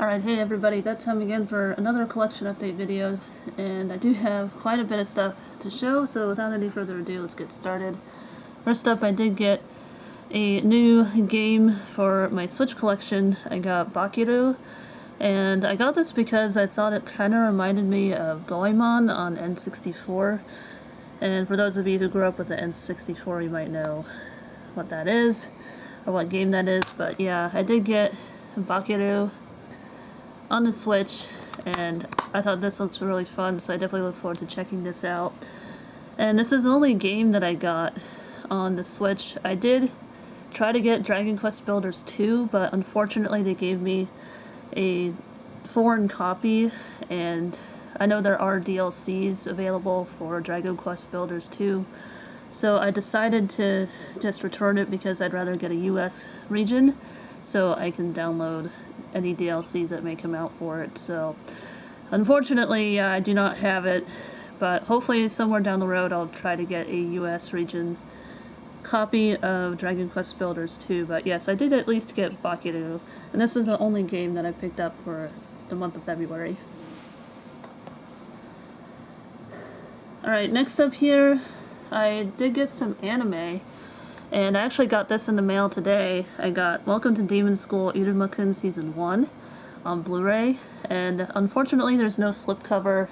Alright, hey everybody, that's time again for another collection update video, and I do have quite a bit of stuff to show, so without any further ado, let's get started. First up, I did get a new game for my Switch collection. I got Bakiru, and I got this because I thought it kind of reminded me of Goemon on N64, and for those of you who grew up with the N64, you might know what that is, or what game that is, but yeah, I did get Bakiru on the Switch, and I thought this looks really fun, so I definitely look forward to checking this out. And this is the only game that I got on the Switch. I did try to get Dragon Quest Builders 2, but unfortunately they gave me a foreign copy, and I know there are DLCs available for Dragon Quest Builders 2, so I decided to just return it because I'd rather get a US region so I can download any DLCs that may come out for it. So unfortunately, I do not have it, but hopefully somewhere down the road I'll try to get a US region copy of Dragon Quest Builders 2. But yes, I did at least get Bakiru, and this is the only game that I picked up for the month of February. Alright, next up here, I did get some anime. And I actually got this in the mail today. I got Welcome to Demon School Iruma-kun Season 1 on Blu-ray. And unfortunately there's no slipcover,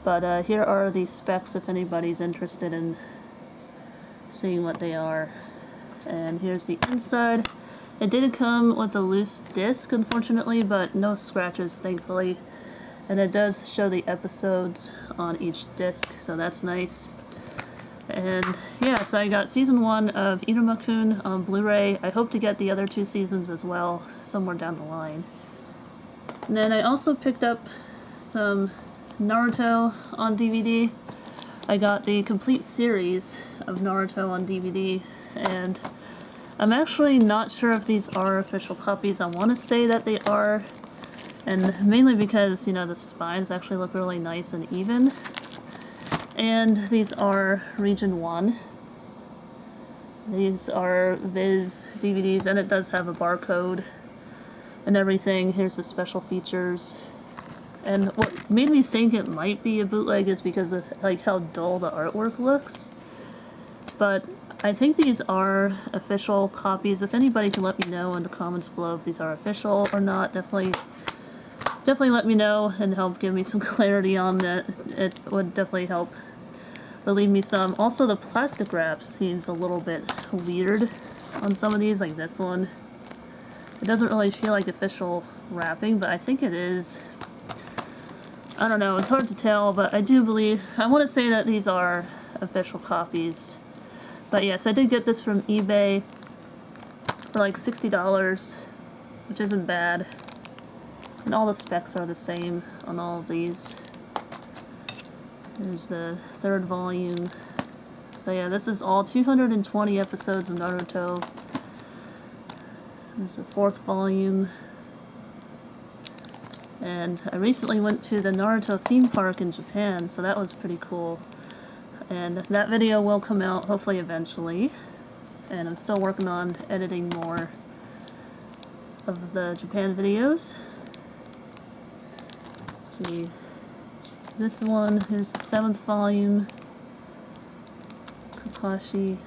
but here are the specs if anybody's interested in seeing what they are. And here's the inside. It did come with a loose disc, unfortunately, but no scratches, thankfully. And it does show the episodes on each disc, so that's nice. And yeah, so I got Season 1 of Iruma-kun on Blu-ray. I hope to get the other 2 seasons as well, somewhere down the line. And then I also picked up some Naruto on DVD. I got the complete series of Naruto on DVD, and I'm actually not sure if these are official copies. I want to say that they are, and mainly because, you know, the spines actually look really nice and even. And these are Region 1. These are Viz DVDs, and it does have a barcode and everything. Here's the special features. And what made me think it might be a bootleg is because of like how dull the artwork looks. But I think these are official copies. If anybody can let me know in the comments below if these are official or not, definitely let me know and help give me some clarity on that. It would definitely help relieve me some. Also, the plastic wrap seems a little bit weird on some of these, like this one. It doesn't really feel like official wrapping, but I think it is. I don't know, it's hard to tell, but I do believe, I want to say that these are official copies. But yes, I did get this from eBay for like $60, which isn't bad. And all the specs are the same on all of these. There's the 3rd volume. So yeah, this is all 220 episodes of Naruto. There's the 4th volume. And I recently went to the Naruto theme park in Japan, so that was pretty cool. And that video will come out hopefully eventually. And I'm still working on editing more of the Japan videos. Let's see. This one, here's the 7th volume, Kakashi.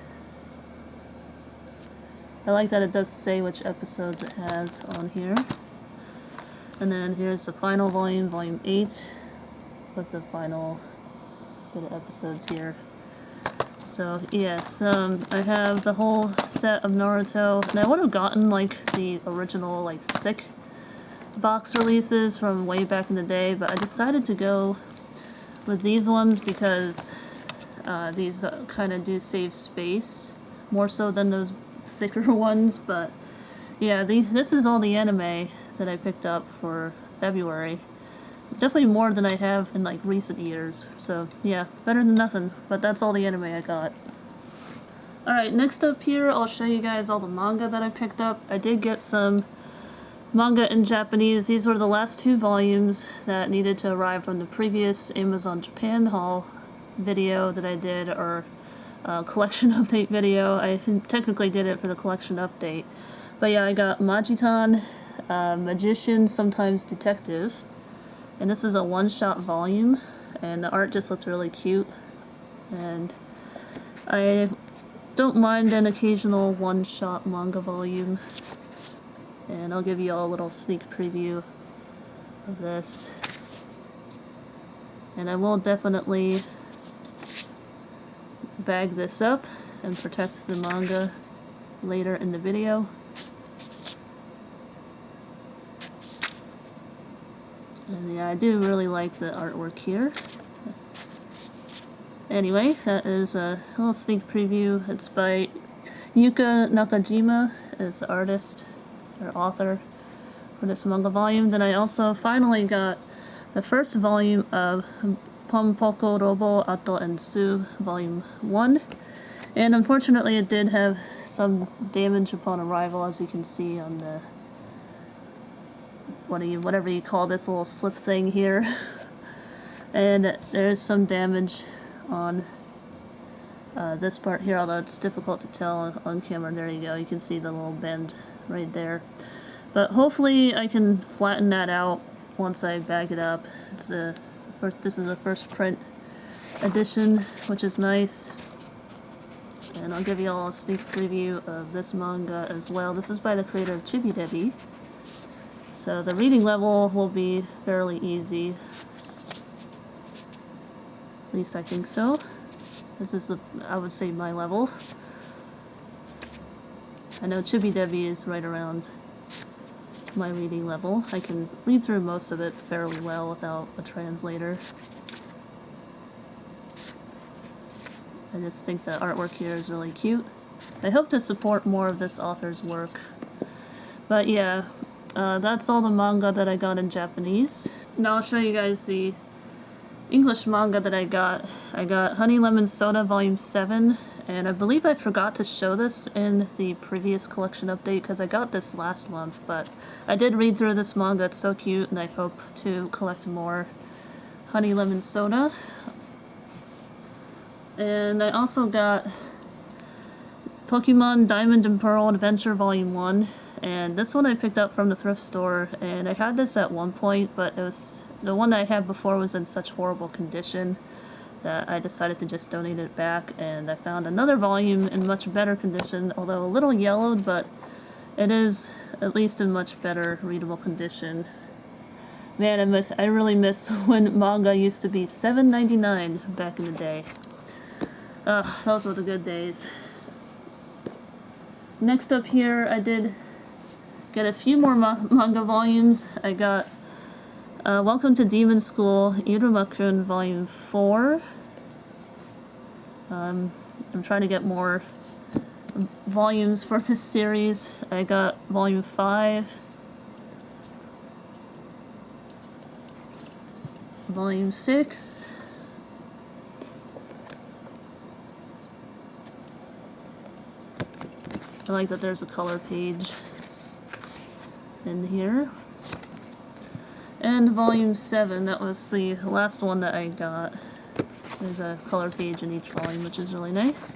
I like that it does say which episodes it has on here. And then here's the final volume, volume 8, with the final bit of episodes here. So yes, I have the whole set of Naruto, and I would have gotten like the original like thick box releases from way back in the day, but I decided to go with these ones because these kind of do save space more so than those thicker ones. But yeah, this is all the anime that I picked up for February. Definitely more than I have in like recent years, so yeah, better than nothing. But that's all the anime I got. Alright, next up here I'll show you guys all the manga that I picked up. I did get some manga in Japanese. These were the last 2 volumes that needed to arrive from the previous Amazon Japan haul video that I did, or collection update video. I technically did it for the collection update. But yeah, I got Majitan, Magician, Sometimes Detective. And this is a one-shot volume, and the art just looked really cute. And I don't mind an occasional one-shot manga volume. And I'll give you all a little sneak preview of this. And I will definitely bag this up and protect the manga later in the video. And yeah, I do really like the artwork here. Anyway, that is a little sneak preview. It's by Yuka Nakajima as the artist or author for this manga volume. Then I also finally got the first volume of Pompoko Robo Ato and Su Volume 1. And unfortunately it did have some damage upon arrival, as you can see on the whatever you call this little slip thing here. And there is some damage on this part here, although it's difficult to tell on camera. There you go, you can see the little bend right there. But hopefully I can flatten that out once I bag it up. This is the first print edition, which is nice. And I'll give you all a sneak preview of this manga as well. This is by the creator of Chibi Debi. So the reading level will be fairly easy. At least I think so. This is, I would say, my level. I know Chibi Debi is right around my reading level. I can read through most of it fairly well without a translator. I just think the artwork here is really cute. I hope to support more of this author's work. But yeah, that's all the manga that I got in Japanese. Now I'll show you guys the English manga that I got. I got Honey Lemon Soda Volume 7, and I believe I forgot to show this in the previous collection update because I got this last month, but I did read through this manga. It's so cute, and I hope to collect more Honey Lemon Soda. And I also got Pokemon Diamond and Pearl Adventure Volume 1, and this one I picked up from the thrift store, and I had this at one point, but it was the one that I had before was in such horrible condition that I decided to just donate it back, and I found another volume in much better condition, although a little yellowed, but it is at least in much better readable condition. Man, I really miss when manga used to be $7.99 back in the day. Those were the good days. Next up here, I did get a few more manga volumes. I got Welcome to Demon School, Irumakun Volume 4. I'm trying to get more volumes for this series. I got Volume 5. Volume 6. I like that there's a color page in here. And Volume 7, that was the last one that I got. There's a color page in each volume, which is really nice.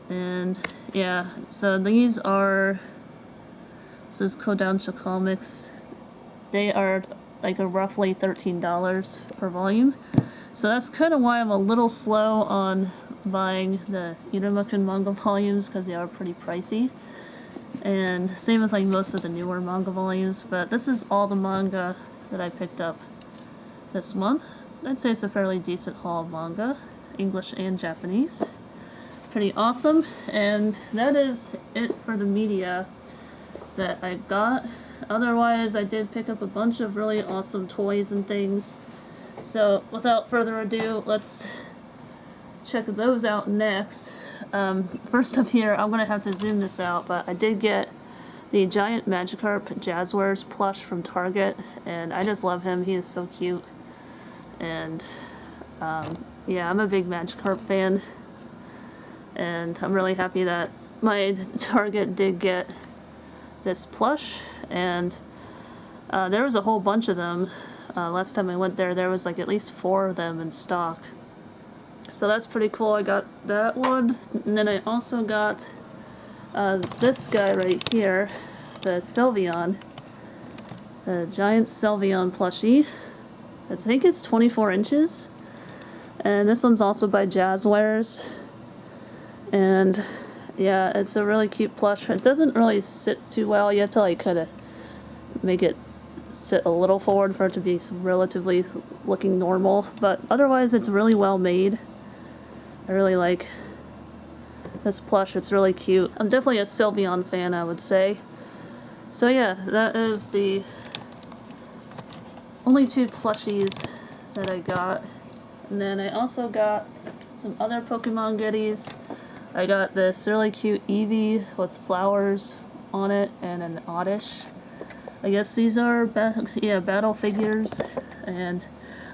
And yeah, so these are, this is Kodansha Comics. They are like a roughly $13 per volume. So that's kind of why I'm a little slow on buying the Irumakun manga volumes, because they are pretty pricey. And same with like most of the newer manga volumes, but this is all the manga that I picked up this month. I'd say it's a fairly decent haul of manga, English and Japanese. Pretty awesome, and that is it for the media that I got. Otherwise, I did pick up a bunch of really awesome toys and things. So without further ado, let's check those out next. First up here, I'm going to have to zoom this out, but I did get the giant Magikarp Jazzwares plush from Target, and I just love him. He is so cute. And yeah, I'm a big Magikarp fan, and I'm really happy that my Target did get this plush, and there was a whole bunch of them. Last time I went there, there was like at least 4 of them in stock. So that's pretty cool. I got that one, and then I also got this guy right here. the Sylveon, the giant Sylveon plushie. I think it's 24 inches. And this one's also by Jazzwares. And yeah, it's a really cute plush. It doesn't really sit too well. You have to like kind of make it sit a little forward for it to be relatively looking normal. But otherwise, it's really well made. I really like this plush. It's really cute. I'm definitely a Sylveon fan, I would say. So yeah, that is the only 2 plushies that I got. And then I also got some other Pokemon goodies. I got this really cute Eevee with flowers on it and an Oddish. I guess these are battle figures. And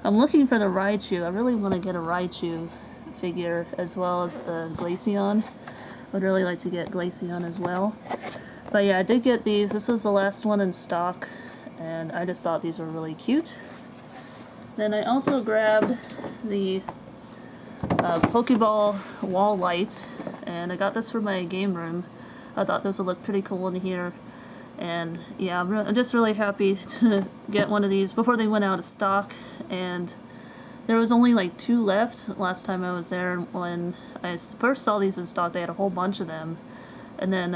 I'm looking for the Raichu. I really want to get a Raichu figure as well as the Glaceon. I'd really like to get Glaceon as well. But yeah, I did get these. This was the last one in stock, and I just thought these were really cute. Then I also grabbed the Pokeball wall light, and I got this for my game room. I thought this would look pretty cool in here. And yeah, I'm just really happy to get one of these before they went out of stock. And there was only like 2 left last time I was there. When I first saw these in stock, they had a whole bunch of them. And then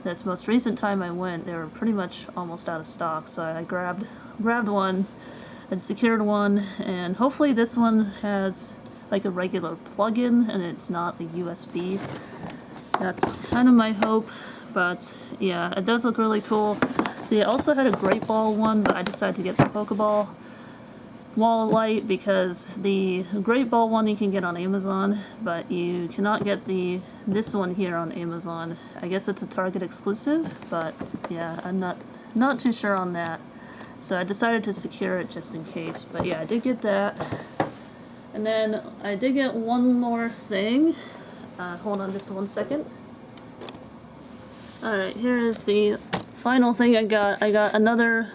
this most recent time I went, they were pretty much almost out of stock. So I grabbed one and secured one. And hopefully this one has like a regular plug-in and it's not the USB. That's kind of my hope. But yeah, it does look really cool. They also had a Great Ball one, but I decided to get the Pokeball wall light because the Great Ball one you can get on Amazon, but you cannot get this one here on Amazon. I guess it's a Target exclusive, but yeah, I'm not too sure on that. So I decided to secure it just in case. But yeah, I did get that. And then I did get one more thing. Hold on just 1 second. Alright, here is the final thing I got. I got another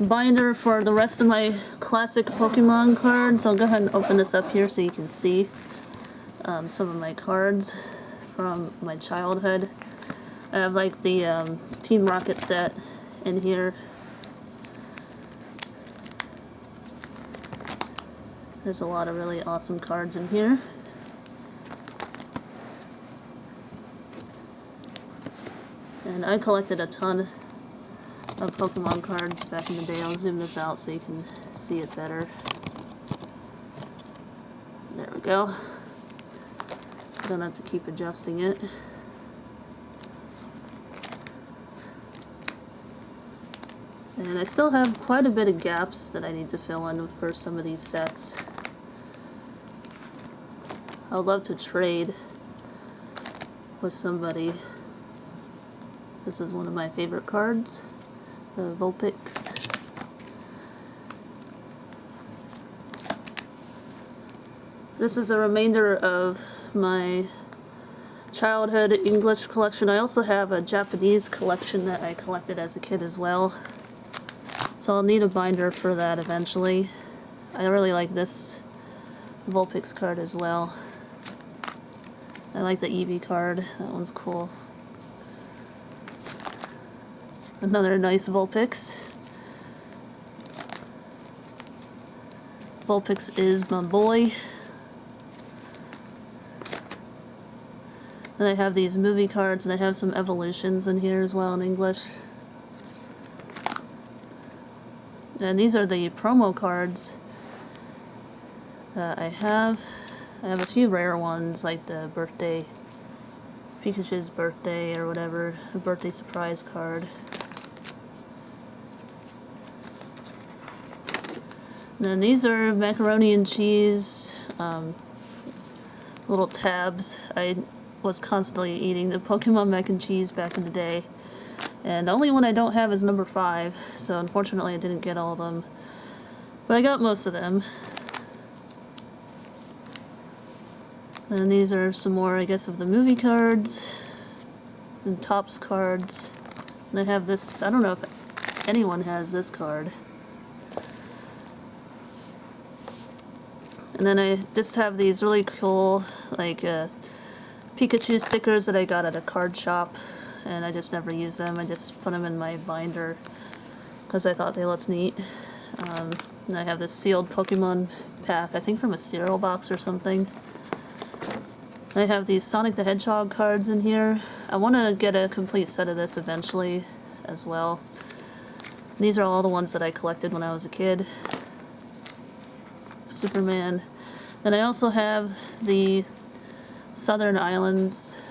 binder for the rest of my classic Pokemon cards. I'll go ahead and open this up here so you can see some of my cards from my childhood. I have like the Team Rocket set in here. There's a lot of really awesome cards in here. And I collected a ton of Pokemon cards back in the day. I'll zoom this out so you can see it better. There we go. Don't have to keep adjusting it. And I still have quite a bit of gaps that I need to fill in for some of these sets. I would love to trade with somebody. This is one of my favorite cards, the Vulpix. This is a remainder of my childhood English collection. I also have a Japanese collection that I collected as a kid as well. So I'll need a binder for that eventually. I really like this Vulpix card as well. I like the Eevee card. That one's cool. Another nice Vulpix. Vulpix is my boy. And I have these movie cards, and I have some evolutions in here as well in English. And these are the promo cards that I have. I have a few rare ones, like the birthday, Pikachu's birthday or whatever, a birthday surprise card. And then these are macaroni and cheese, little tabs. I was constantly eating the Pokemon mac and cheese back in the day. And the only one I don't have is number 5, so unfortunately I didn't get all of them. But I got most of them. And these are some more, I guess, of the movie cards. And Topps cards. And I have this, I don't know if anyone has this card. And then I just have these really cool, like, Pikachu stickers that I got at a card shop. and I just never use them. I just put them in my binder because I thought they looked neat. And I have this sealed Pokemon pack, I think from a cereal box or something. I have these Sonic the Hedgehog cards in here. I want to get a complete set of this eventually as well. These are all the ones that I collected when I was a kid. Superman. And I also have the Southern Islands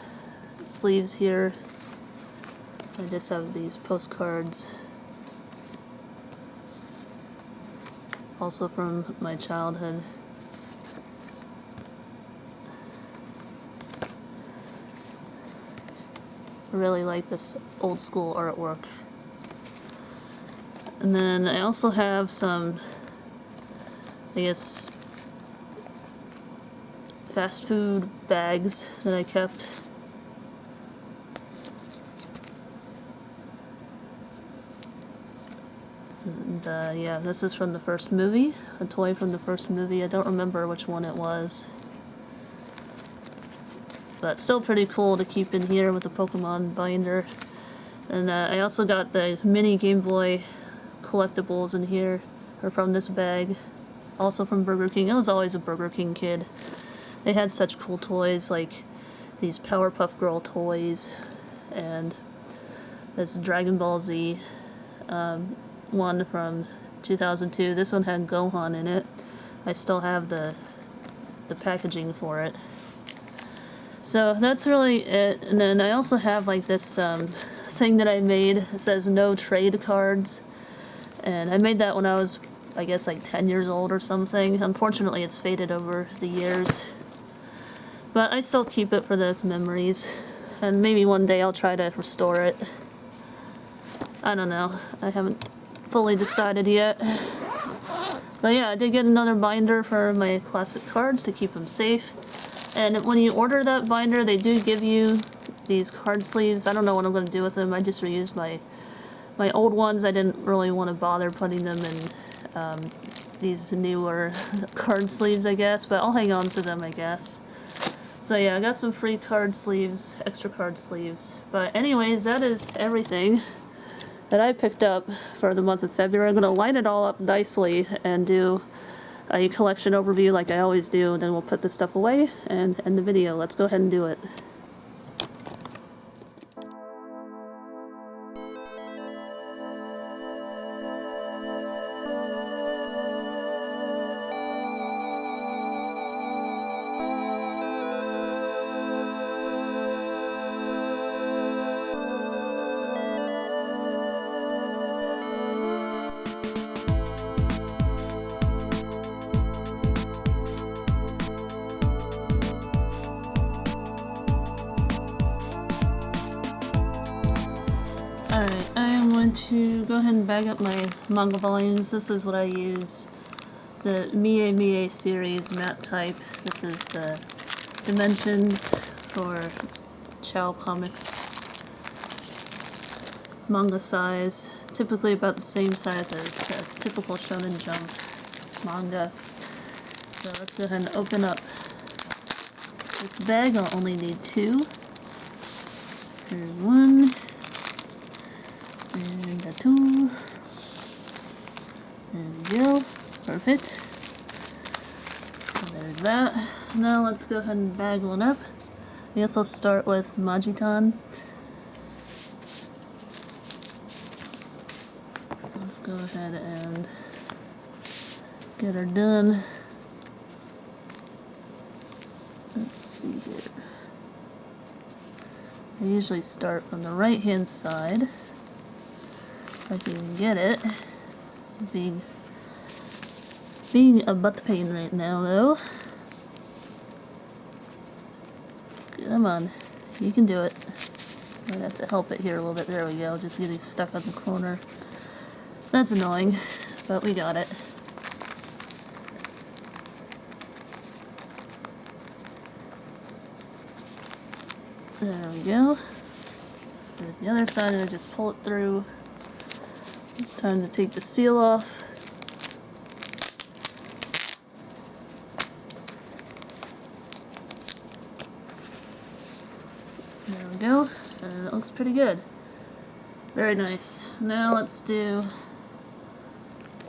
sleeves here. I just have these postcards. Also from my childhood. I really like this old school artwork. And then I also have some, I guess, fast food bags that I kept. And yeah, this is from the first movie, a toy from the first movie. I don't remember which one it was. But still pretty cool to keep in here with the Pokemon binder. And I also got the mini Game Boy collectibles in here, or from this bag, also from Burger King. I was always a Burger King kid. They had such cool toys, like these Powerpuff Girl toys, and this Dragon Ball Z one from 2002. This one had Gohan in it. I still have the packaging for it. So that's really it. And then I also have like this thing that I made. It says no trade cards. And I made that when I was, I guess, like 10 years old or something. Unfortunately, it's faded over the years. But I still keep it for the memories. And maybe one day I'll try to restore it. I don't know. I haven't fully decided yet. But yeah, I did get another binder for my classic cards to keep them safe. And when you order that binder, they do give you these card sleeves. I don't know what I'm going to do with them. I just reused my old ones. I didn't really want to bother putting them in these newer card sleeves, I guess. But I'll hang on to them, I guess. So yeah, I got some free card sleeves, extra card sleeves. But anyways, that is everything that I picked up for the month of February. I'm going to line it all up nicely and do a collection overview like I always do, and then we'll put this stuff away and end the video. Let's go ahead and do it. Alright, I am going to go ahead and bag up my manga volumes. This is what I use. The Mie Mie series matte type. This is the dimensions for Chow Comics. Manga size. Typically about the same size as the typical Shonen Jump manga. So let's go ahead and open up this bag. I'll only need two. Here's one. And a two. There we go. Perfect. So there's that. Now let's go ahead and bag one up. I guess I'll start with Majitan. Let's go ahead and get her done. Let's see here. I usually start from the right hand side. If I can get it. It's being a butt pain right now, though. Come on, you can do it. Might have to help it here a little bit. There we go, just getting stuck on the corner. That's annoying, but we got it. There we go. There's the other side, and I just pull it through. It's time to take the seal off. There we go. And it looks pretty good. Very nice. Now let's do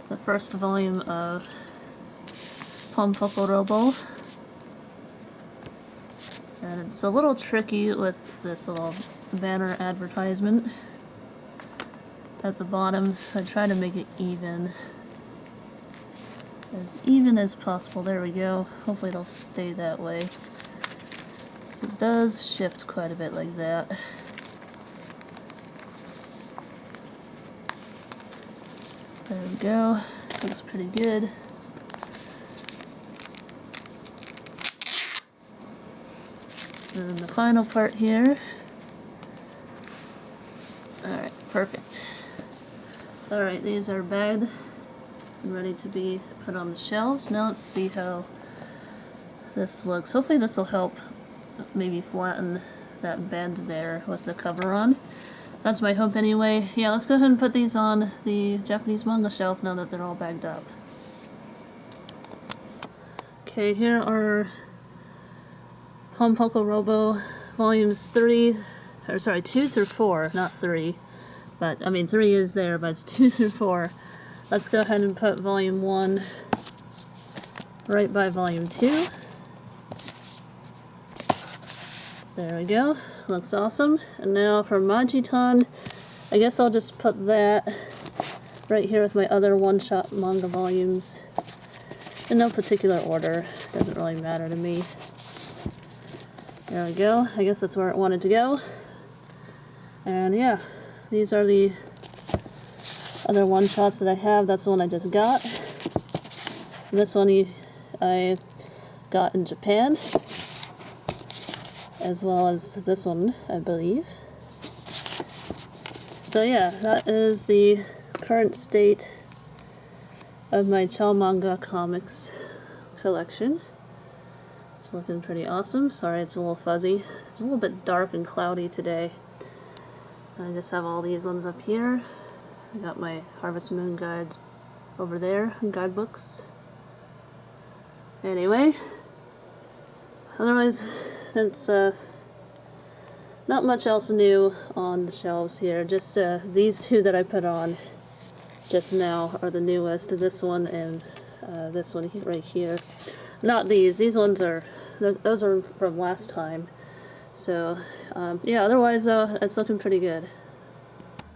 the first volume of Pom-Poko Robo. And it's a little tricky with this little banner advertisement at the bottom, so I try to make it even as possible. There we go. Hopefully it'll stay that way. So it does shift quite a bit like that. There we go. Looks pretty good. And the final part here. Alright, perfect. Alright, these are bagged and ready to be put on the shelves. Now let's see how this looks. Hopefully this will help maybe flatten that bend there with the cover on. That's my hope anyway. Yeah, let's go ahead and put these on the Japanese manga shelf now that they're all bagged up. Okay, here are Pom-Poko Robo volumes 2 through 4, not 3. But, I mean, 3 is there, but it's 2 through 4. Let's go ahead and put volume 1 right by volume 2. There we go. Looks awesome. And now for Majitan, I guess I'll just put that right here with my other one-shot manga volumes. In no particular order. Doesn't really matter to me. There we go. I guess that's where it wanted to go. And yeah, these are the other one-shots that I have. That's the one I just got. This one I got in Japan, as well as this one, I believe. So yeah, that is the current state of my Chao Manga Comics collection. It's looking pretty awesome. Sorry it's a little fuzzy. It's a little bit dark and cloudy today. I just have all these ones up here. I got my Harvest Moon guides over there, guidebooks. Anyway, otherwise, it's not much else new on the shelves here. Just these two that I put on just now are the newest. This one and this one right here. Not these. These ones are, those are from last time. So, yeah, otherwise, it's looking pretty good.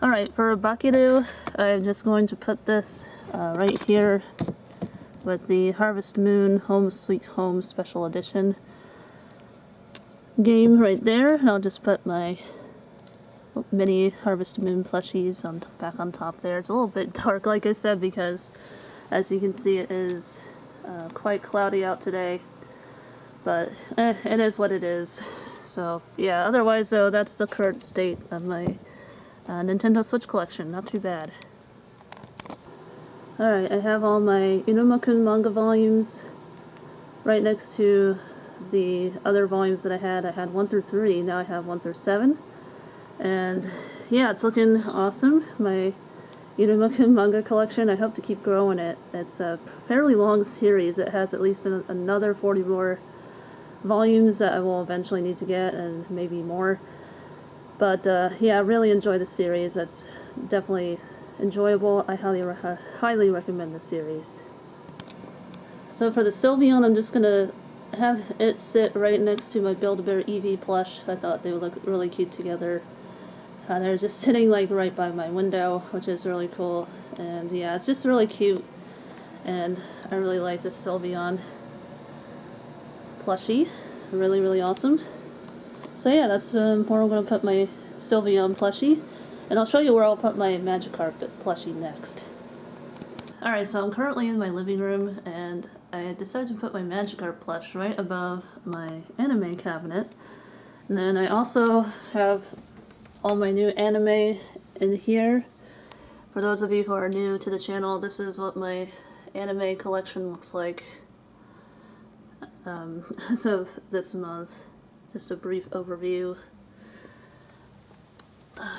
Alright, for Bakiru, I'm just going to put this right here with the Harvest Moon Home Sweet Home Special Edition game right there. I'll just put my mini Harvest Moon plushies back on top there. It's a little bit dark, like I said, because as you can see, it is quite cloudy out today. But it is what it is. So yeah, otherwise though, that's the current state of my Nintendo Switch collection. Not too bad. Alright, I have all my Inuma-kun manga volumes right next to the other volumes that I had. I had 1 through 3, now I have 1 through 7. And yeah, it's looking awesome. My Inuma-kun manga collection, I hope to keep growing it. It's a fairly long series. It has at least another 40 more volumes that I will eventually need to get, and maybe more. But yeah, I really enjoy the series. That's definitely enjoyable. I highly recommend the series. So for the Sylveon, I'm just gonna have it sit right next to my Build-A-Bear Eevee plush. I thought they would look really cute together. They're just sitting like right by my window, which is really cool. And yeah, it's just really cute. And I really like this Sylveon plushie. Really, really awesome. So yeah, that's where I'm going to put my Sylveon plushie. And I'll show you where I'll put my Magikarp plushie next. Alright, so I'm currently in my living room, and I decided to put my Magikarp plush right above my anime cabinet. And then I also have all my new anime in here. For those of you who are new to the channel, this is what my anime collection looks like as of this month. Just a brief overview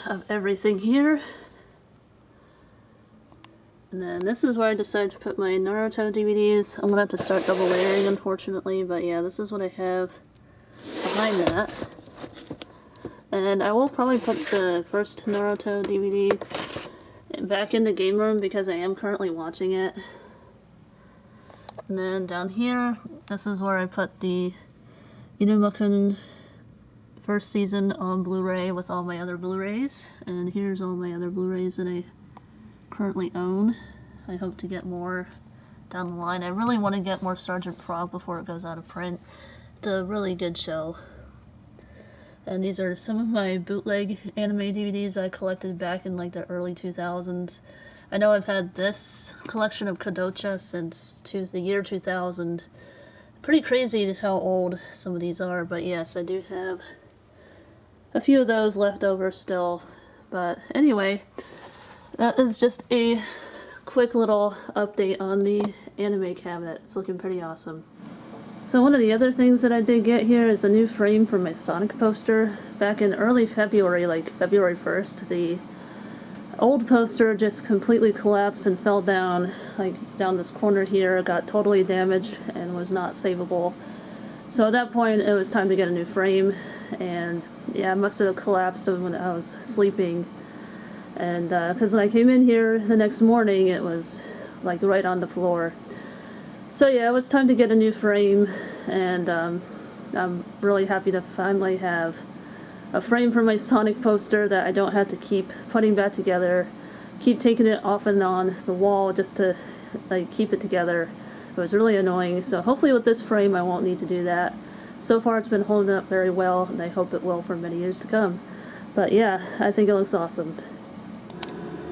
of everything here. And then this is where I decided to put my Naruto DVDs. I'm gonna have to start double layering, unfortunately, but yeah, this is what I have behind that. And I will probably put the first Naruto DVD back in the game room because I am currently watching it. And then down here, this is where I put the Inumokun first season on Blu-ray with all my other Blu-rays. And here's all my other Blu-rays that I currently own. I hope to get more down the line. I really want to get more Sergeant Frog before it goes out of print. It's a really good show. And these are some of my bootleg anime DVDs I collected back in like the early 2000s. I know I've had this collection of Kodocha since the year 2000. Pretty crazy how old some of these are, but yes, I do have a few of those left over still. But anyway, that is just a quick little update on the anime cabinet. It's looking pretty awesome. So one of the other things that I did get here is a new frame for my Sonic poster. Back in early February, like February 1st, the old poster just completely collapsed and fell down, like down this corner here, got totally damaged and was not savable. So at that point it was time to get a new frame, and yeah, it must have collapsed when I was sleeping. And because when I came in here the next morning it was like right on the floor. So yeah, it was time to get a new frame, and I'm really happy to finally have a frame for my Sonic poster that I don't have to keep putting back together, keep taking it off and on the wall just to like keep it together. It was really annoying, so hopefully with this frame I won't need to do that. So far it's been holding up very well, and I hope it will for many years to come. But yeah, I think it looks awesome.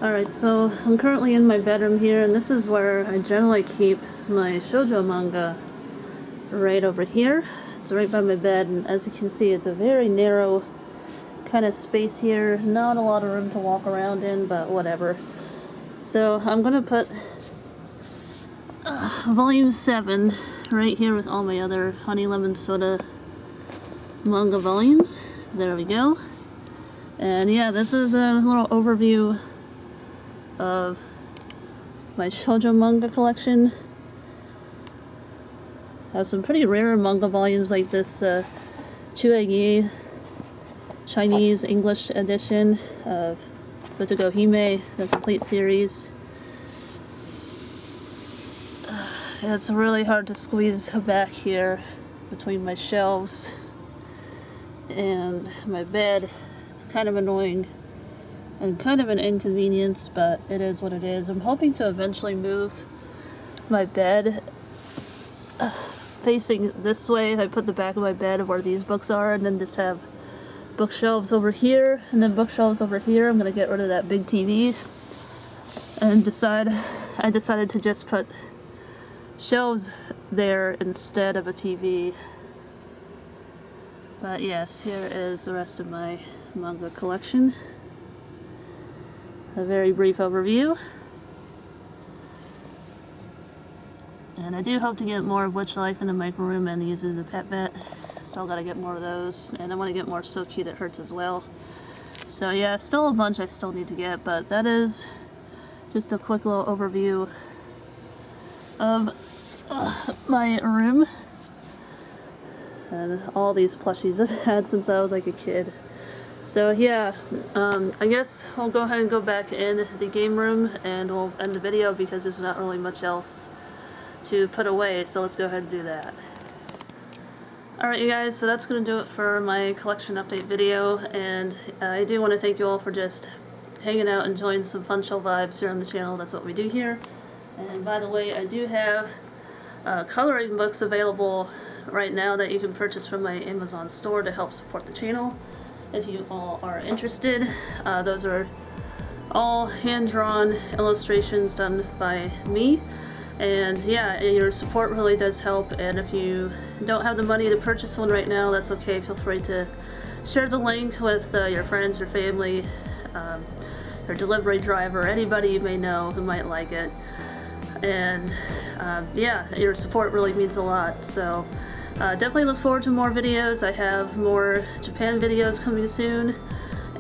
Alright, so I'm currently in my bedroom here, and this is where I generally keep my shoujo manga, right over here. It's right by my bed, and as you can see it's a very narrow kind of space here, not a lot of room to walk around in, but whatever. So I'm gonna put volume 7 right here with all my other Honey Lemon Soda manga volumes. There we go. And yeah, this is a little overview of my shoujo manga collection. I have some pretty rare manga volumes like this Chuegi Chinese English edition of Futogo Hime, the complete series. It's really hard to squeeze back here between my shelves and my bed. It's kind of annoying and kind of an inconvenience, but it is what it is. I'm hoping to eventually move my bed facing this way. I put the back of my bed where these books are, and then just have bookshelves over here and then bookshelves over here. I'm gonna get rid of that big TV and I decided to just put shelves there instead of a TV. But yes, here is the rest of my manga collection. A very brief overview. And I do hope to get more of Witch Life in the Micro Room and Use the Pet Bet. Still gotta get more of those, and I want to get more So Cute It Hurts as well. So yeah, still a bunch I still need to get, but that is just a quick little overview of my room and all these plushies I've had since I was like a kid. So yeah, I guess we'll go ahead and go back in the game room and we'll end the video because there's not really much else to put away, so let's go ahead and do that. Alright you guys, so that's going to do it for my collection update video, and I do want to thank you all for just hanging out, enjoying some fun chill vibes here on the channel. That's what we do here. And by the way, I do have coloring books available right now that you can purchase from my Amazon store to help support the channel. If you all are interested, those are all hand-drawn illustrations done by me. And yeah, your support really does help, and if you don't have the money to purchase one right now, that's okay. Feel free to share the link with your friends, your family, your delivery driver, anybody you may know who might like it. And yeah, your support really means a lot. So definitely look forward to more videos. I have more Japan videos coming soon,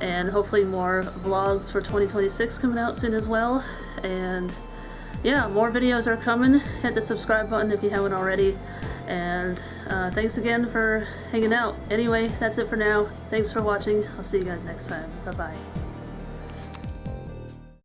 and hopefully more vlogs for 2026 coming out soon as well. And yeah, more videos are coming. Hit the subscribe button if you haven't already. And thanks again for hanging out. Anyway, that's it for now. Thanks for watching. I'll see you guys next time. Bye-bye.